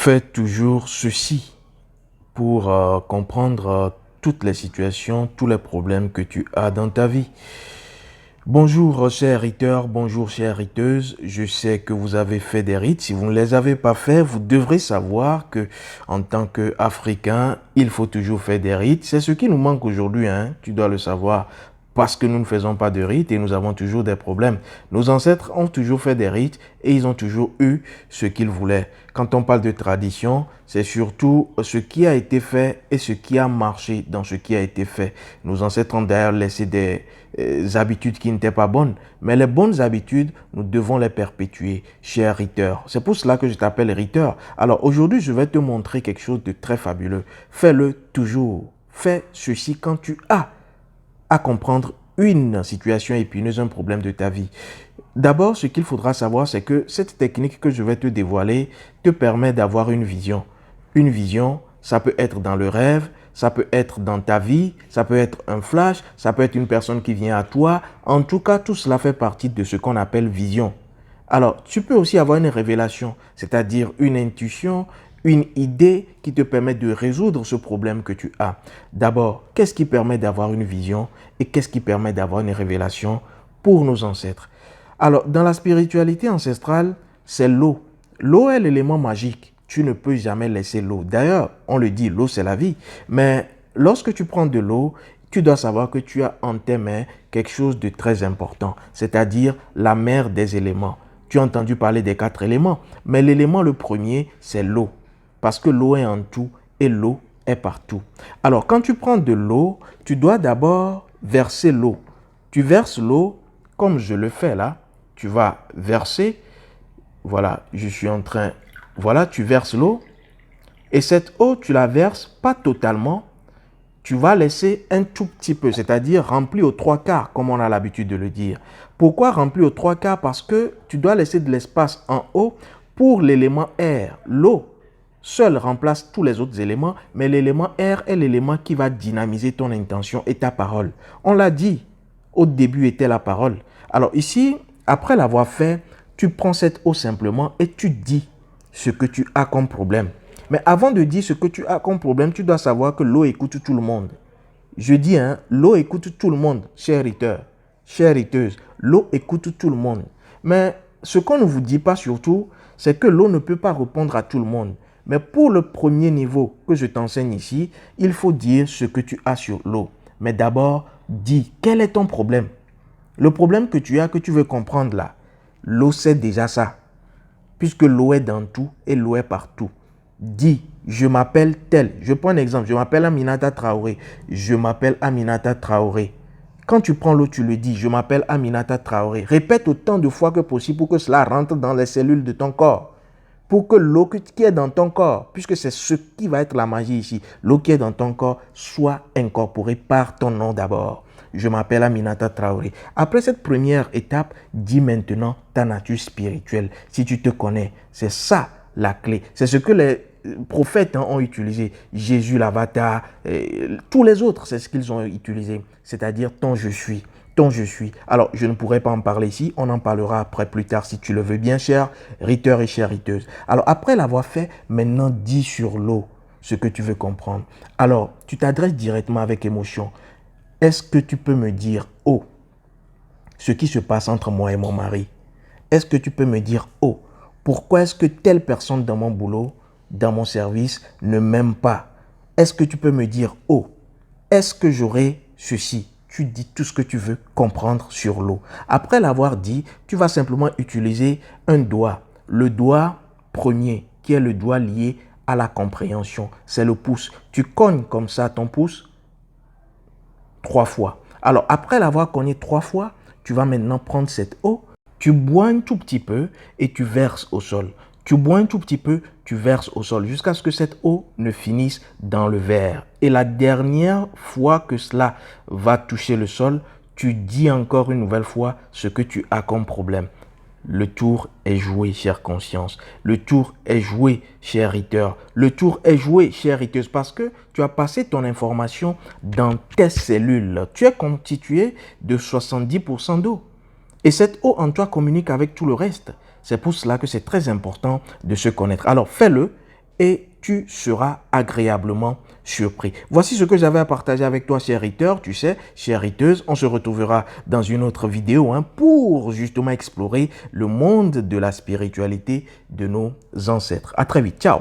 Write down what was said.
Fais toujours ceci pour comprendre toutes les situations, tous les problèmes que tu as dans ta vie. Bonjour chers riteurs, bonjour chères riteuses. Je sais que vous avez fait des rites. Si vous ne les avez pas fait, vous devrez savoir que en tant qu'Africain, il faut toujours faire des rites. C'est ce qui nous manque aujourd'hui, hein. Tu dois le savoir. Parce que nous ne faisons pas de rites et nous avons toujours des problèmes. Nos ancêtres ont toujours fait des rites et ils ont toujours eu ce qu'ils voulaient. Quand on parle de tradition, c'est surtout ce qui a été fait et ce qui a marché dans ce qui a été fait. Nos ancêtres ont d'ailleurs laissé des habitudes qui n'étaient pas bonnes. Mais les bonnes habitudes, nous devons les perpétuer, chers riteurs. C'est pour cela que je t'appelle riteur. Alors aujourd'hui, je vais te montrer quelque chose de très fabuleux. Fais-le toujours. Fais ceci quand tu as à comprendre une situation épineuse, un problème de ta vie. D'abord, ce qu'il faudra savoir, c'est que cette technique que je vais te dévoiler te permet d'avoir une vision. Une vision, ça peut être dans le rêve, ça peut être dans ta vie, ça peut être un flash, ça peut être une personne qui vient à toi. En tout cas, tout cela fait partie de ce qu'on appelle vision. Alors, tu peux aussi avoir une révélation, c'est-à-dire une intuition, une idée qui te permet de résoudre ce problème que tu as. D'abord, qu'est-ce qui permet d'avoir une vision et qu'est-ce qui permet d'avoir une révélation pour nos ancêtres? Alors, dans la spiritualité ancestrale, c'est l'eau. L'eau est l'élément magique. Tu ne peux jamais laisser l'eau. D'ailleurs, on le dit, l'eau c'est la vie. Mais lorsque tu prends de l'eau, tu dois savoir que tu as en tes mains quelque chose de très important, c'est-à-dire la mère des éléments. Tu as entendu parler des 4 éléments, mais l'élément le premier, c'est l'eau. Parce que l'eau est en tout et l'eau est partout. Alors, quand tu prends de l'eau, tu dois d'abord verser l'eau. Tu verses l'eau comme je le fais là. Tu vas verser. Voilà, je suis en train. Voilà, tu verses l'eau. Et cette eau, tu la verses pas totalement. Tu vas laisser un tout petit peu, c'est-à-dire rempli aux 3/4, comme on a l'habitude de le dire. Pourquoi rempli aux 3/4? Parce que tu dois laisser de l'espace en haut pour l'élément air. L'eau seul remplace tous les autres éléments, mais l'élément air est l'élément qui va dynamiser ton intention et ta parole. On l'a dit, au début était la parole. Alors ici, après l'avoir fait, tu prends cette eau simplement et tu dis ce que tu as comme problème. Mais avant de dire ce que tu as comme problème, tu dois savoir que l'eau écoute tout le monde. Je dis, hein, l'eau écoute tout le monde, chers riteurs, chères riteuses. L'eau écoute tout le monde. Mais ce qu'on ne vous dit pas surtout, c'est que l'eau ne peut pas répondre à tout le monde. Mais pour le premier niveau que je t'enseigne ici, il faut dire ce que tu as sur l'eau. Mais d'abord, dis, quel est ton problème? Le problème que tu as, que tu veux comprendre là, l'eau c'est déjà ça. Puisque l'eau est dans tout et l'eau est partout. Dis, je m'appelle tel. Je prends un exemple, je m'appelle Aminata Traoré. Je m'appelle Aminata Traoré. Quand tu prends l'eau, tu le dis, je m'appelle Aminata Traoré. Répète autant de fois que possible pour que cela rentre dans les cellules de ton corps. Pour que l'eau qui est dans ton corps, puisque c'est ce qui va être la magie ici, l'eau qui est dans ton corps soit incorporée par ton nom d'abord. Je m'appelle Aminata Traoré. Après cette première étape, dis maintenant ta nature spirituelle. Si tu te connais, c'est ça la clé. C'est ce que les prophètes ont utilisé. Jésus, l'avatar, tous les autres, c'est ce qu'ils ont utilisé. C'est-à-dire ton je suis. Ton je suis. Alors, je ne pourrais pas en parler ici. On en parlera après, plus tard, si tu le veux bien, cher riteur et chère riteuse. Alors, après l'avoir fait, maintenant, dis sur l'eau ce que tu veux comprendre. Alors, tu t'adresses directement avec émotion. Est-ce que tu peux me dire, oh, ce qui se passe entre moi et mon mari? Est-ce que tu peux me dire, oh, pourquoi est-ce que telle personne dans mon boulot, dans mon service, ne m'aime pas? Est-ce que tu peux me dire, oh, est-ce que j'aurai ceci? Tu dis tout ce que tu veux comprendre sur l'eau. Après l'avoir dit, tu vas simplement utiliser un doigt. Le doigt premier, qui est le doigt lié à la compréhension, c'est le pouce. Tu cognes comme ça ton pouce 3 fois. Alors, après l'avoir cogné 3 fois, tu vas maintenant prendre cette eau, tu bois un tout petit peu et tu verses au sol. Tu bois un tout petit peu, tu verses au sol jusqu'à ce que cette eau ne finisse dans le verre. Et la dernière fois que cela va toucher le sol, tu dis encore une nouvelle fois ce que tu as comme problème. Le tour est joué, chère conscience. Le tour est joué, cher riteur. Le tour est joué, chère riteuse, parce que tu as passé ton information dans tes cellules. Tu es constitué de 70% d'eau. Et cette eau en toi communique avec tout le reste. C'est pour cela que c'est très important de se connaître. Alors fais-le et tu seras agréablement surpris. Voici ce que j'avais à partager avec toi, cher Ritter. Tu sais, chère Ritteuse, on se retrouvera dans une autre vidéo pour justement explorer le monde de la spiritualité de nos ancêtres. À très vite. Ciao.